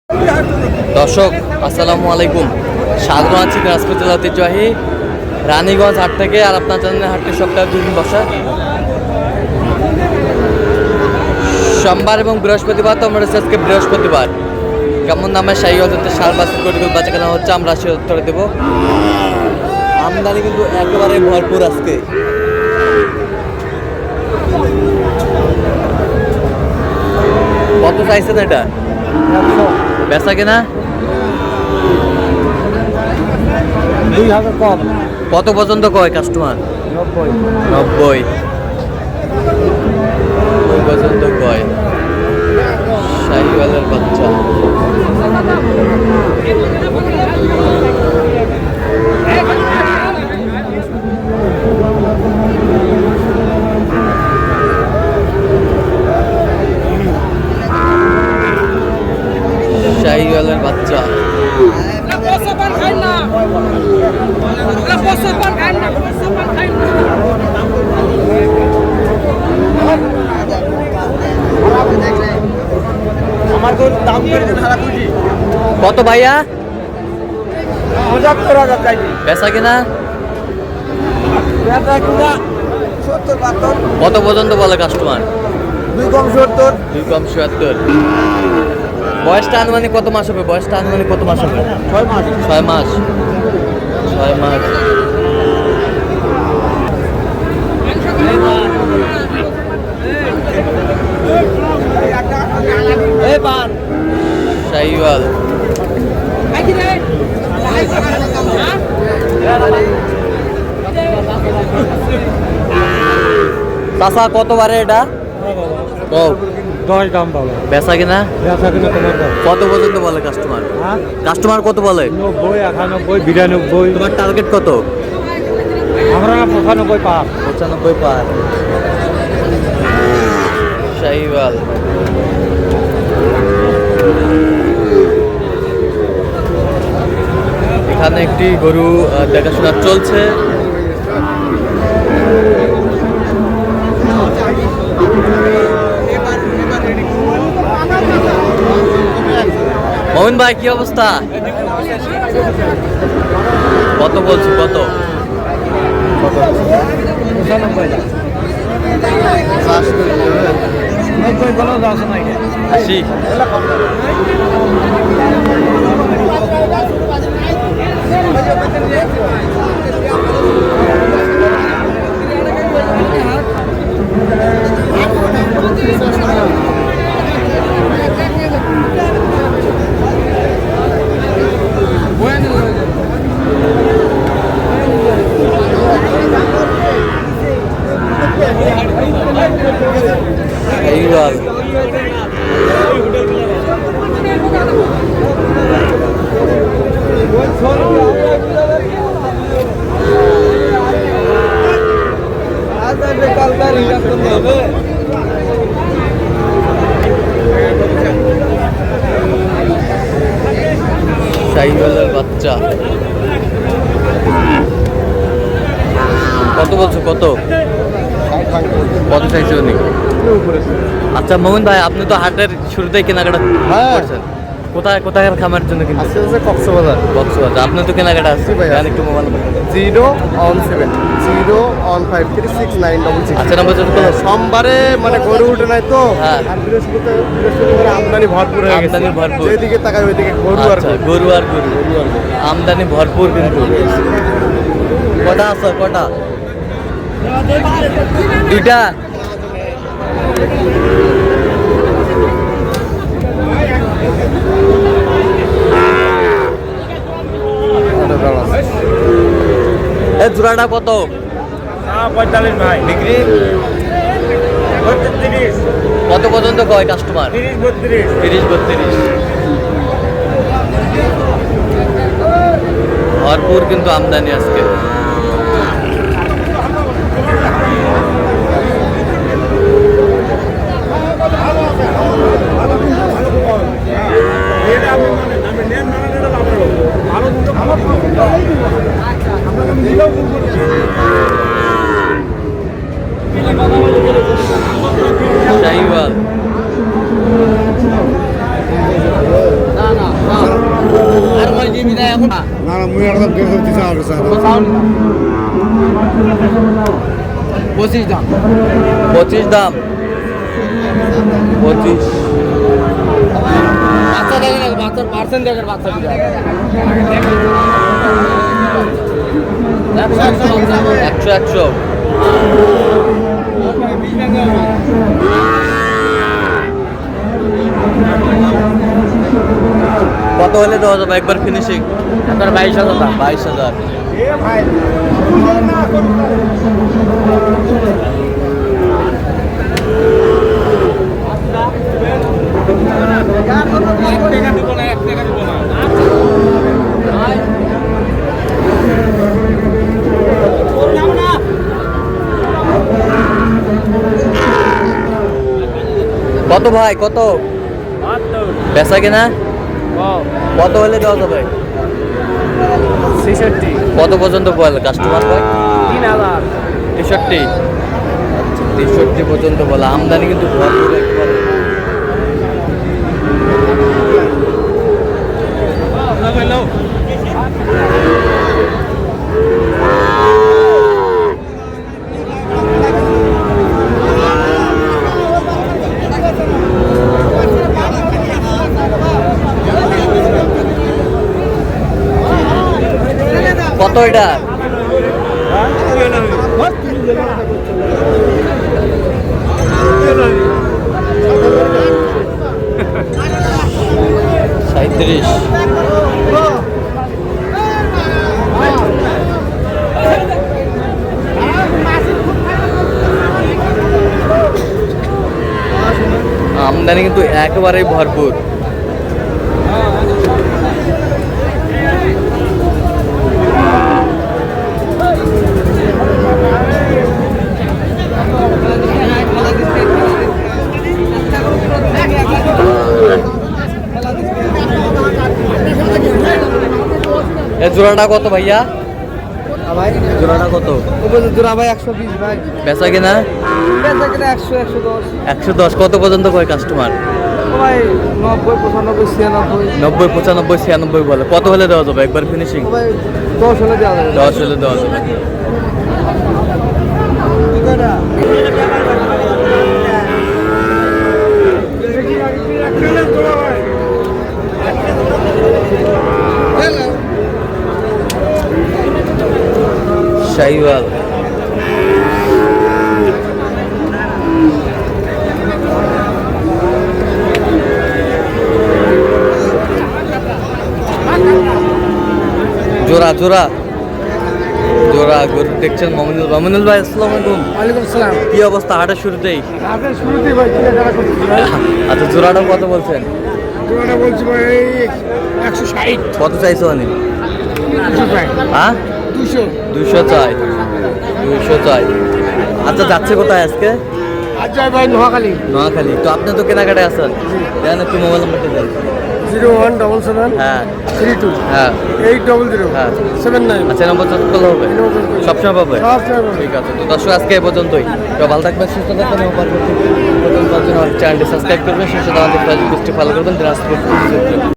দর্শক আসসালামু আলাইকুম, স্বাগত আছি দিনাজপুর জেলা ঐতিহ্যবাহী রানীগঞ্জ হাট থেকে। আর আপনার জানেন হাটটি সপ্তাহে 2 দিন বসা, সোমবার এবং বৃহস্পতিবার। তো আমরা আজকে বৃহস্পতিবার। কেমন দামে শাহীগঞ্জ সার বাছুর কোটি বাচ্চা কেনা হচ্ছে আমরা সে উত্তরে দেবো। আমদানি কিন্তু একেবারে ভরপুর আজকে। কত চাইছেন এটা? বেচা কেনা 2000 কম। কত পর্যন্ত কয় কাস্টমার? 90 পর্যন্ত কয়। শাহীওয়ালের বাচ্চা শাহীওয়ালের বাচ্চা কত ভাইয়া? 75,000 চাইছি। বেচা কিনা কত পর্যন্ত বলে কাস্টমার? 2 কম 70। 2 কম 77। বয়সটা আনুমানিক কত মাস হবে? 6 মাস। 6 মাস। শাহীওয়াল চাচা কত বারে এটা? 10 দাম পাবো। বেচা কিনা বেচা কিনা তোমার দাম। কত পর্যন্ত বলে কাস্টমার? কাস্টমার কত বলে? 90, 91, 92। তোমার টার্গেট কত? আমরা 95 পার। 95 পার। শাহীওয়াল এখানে একটি গরু দেখাশোনা চলছে। মোমিন ভাই কি অবস্থা? কত বলছি? কত? 80। শাহীওয়াল শাহীওয়ালের বাচ্চা কত বলছো? কত চাইছে উনি? আচ্ছা মোমিন ভাই, আপনি তো হাটের শুরুতেই কেনাকাটা করছেন। কোথায় খামারের জন্য কিন্তু কক্সবাজার। আপনি তো কেনাকাটা আসছে ভাই। একটু মোবাইল 017 015369666। আচ্ছা নাম্বার সোমবারে মানে গরু উঠে নাই তো। হ্যাঁ। আর বৃহস্পতিবার আমদানি ভরপুর হয়ে গেছে। আমদানি ভরপুর। যেদিকে তাকাই ওইদিকে গরু আর গরু। আমদানি ভরপুর কিন্তু। কটা আছে? কটা? 2টা। জোড়াটা কত? 45 ভাই। বিক্রি 32। কত পর্যন্ত কয় কাস্টমার? 30-32। ভরপুর কিন্তু আমদানি আজকে। শাহীওয়াল না না মুই একদম 230 স্যার 25 দাম 25 দাম 25 বাচ্চা দেখেন না বাচ্চার পার্সেন্ট দেখেন বাচ্চা একশো একশো কত হলে দেওয়া যাবে একবার ফিনিশিং একবার 22,000 কত ভাই কত বেচা কিনা কত হলে দেওয়া যাবে 66 কত পর্যন্ত বলে কাস্টমার ভাই 3000 63 পর্যন্ত বলে আমদানি কিন্তু ভরপুর একেবারে কত এটা সাঁত্রিশ আমদানি কিন্তু একেবারেই ভরপুর এ জোড়াটা কত ভাইয়া ভাই জোড়াটা কত জোড়া ভাই 120 ভাই বেচা কিনা বেচা কিনা 100 110 110 কত পর্যন্ত কয় কাস্টমার ভাই 90 95 96 90 95 96 বলে কত হলে দেওয়া যাবে একবার ফিনিশিং ভাই 10 হলে দেওয়া যাবে 10 হলে দেওয়া যাবে শাহিওয়াল জোড়া জোড়া জোড়া গরু দেখছেন মামুনুল ভাই আসসালামু আলাইকুম ওয়ালাইকুম আসসালাম কি অবস্থা হাটের শুরুতেই আপনার শুরুতেই ভাই কি টাকা করছি ভাই আচ্ছা জোড়াটা কত বলছেন জোড়াটা বলছি ভাই 160 কত চাইছো অনেক 200 ভাই হ্যাঁ 200 চাই 200 চাই আচ্ছা যাচ্ছে কোথায় আজকে আজ যাই ভাই নোয়াখালী নোয়াখালী তো আপনি তো কেনাকাটায় আছেন দেন একটু মোবাইল নাম্বারটা দেন 0177 হ্যাঁ 32 হ্যাঁ 800 হ্যাঁ 79 আচ্ছা নম্বর চট করলে হবে সবসময় পাবে সবসময় ঠিক আছে তো দর্শক আজকে এই পর্যন্তই তো ভালো থাকবেন সুস্থ থাকবেন এবং পরবর্তী চ্যানেলটি সাবস্ক্রাইব করবেন শেষে আমাদের ফেসবুক পেজটি ফলো করবেন দিনাজপুর